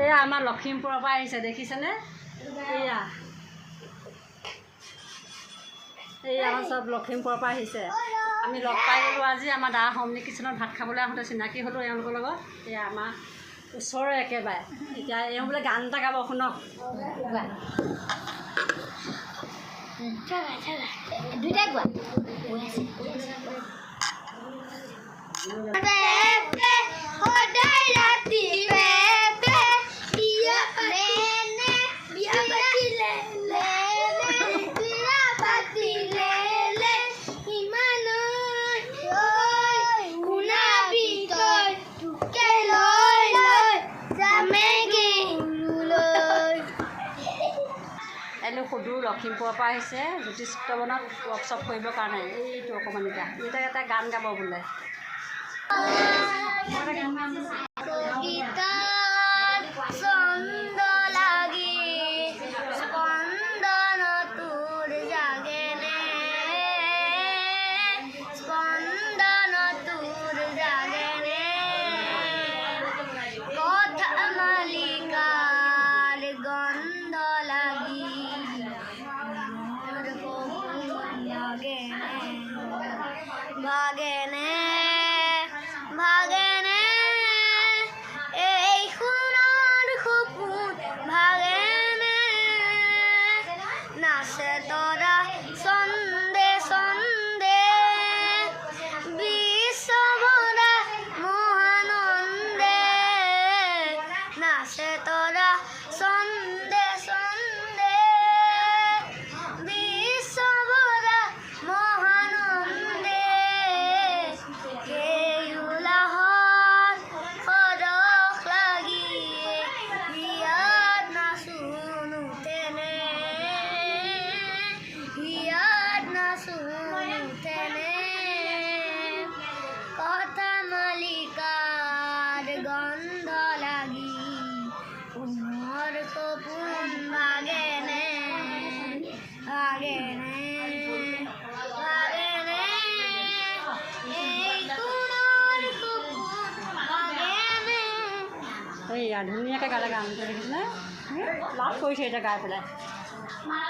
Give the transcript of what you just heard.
এয়া আমাৰ লখিমপুৰৰ পৰা আহিছে দেখিছেনে? এয়া আমাৰ চব লখিমপুৰৰ পৰা আহিছে। আমি লগ পাই গ'লোঁ আজি আমাৰ দা হোমনি কিটচেনত ভাত খাবলৈ আহোঁতে চিনাকি হ'লোঁ এওঁলোকৰ লগত। এয়া আমাৰ ওচৰৰে একেবাৰে। এতিয়া এওঁ বোলে গান এটা গাব, শুনক। দুইটাই গোৱা। সুদূৰ লখিমপুৰৰ পৰা আহিছে জ্যোতিষ চিত্ৰবনত ৱৰ্কশ্বপ কৰিবৰ কাৰণে। এইটো অকণমানিকা এটা গান গাব বোলে। ভাগেনে ভাগেনে এই সোণৰ সপোন ভাগেনে নাচে তৰা চন্দে চন্দে বিশ্বভৰা মহানন্দে নাচে তৰা চন্দে চন্দে বিশ্বভৰা মহানন্দে গন্ধ লাগি সোণৰ সপোন ভাগেনে ভাগেনে ভাগেনে এই সোণৰ সপোন ভাগেনে। এইয়া ধুনীয়াকৈ গালে গানটো দেখিছেনে? লাভ কৰিছে এতিয়া গাই পেলাই।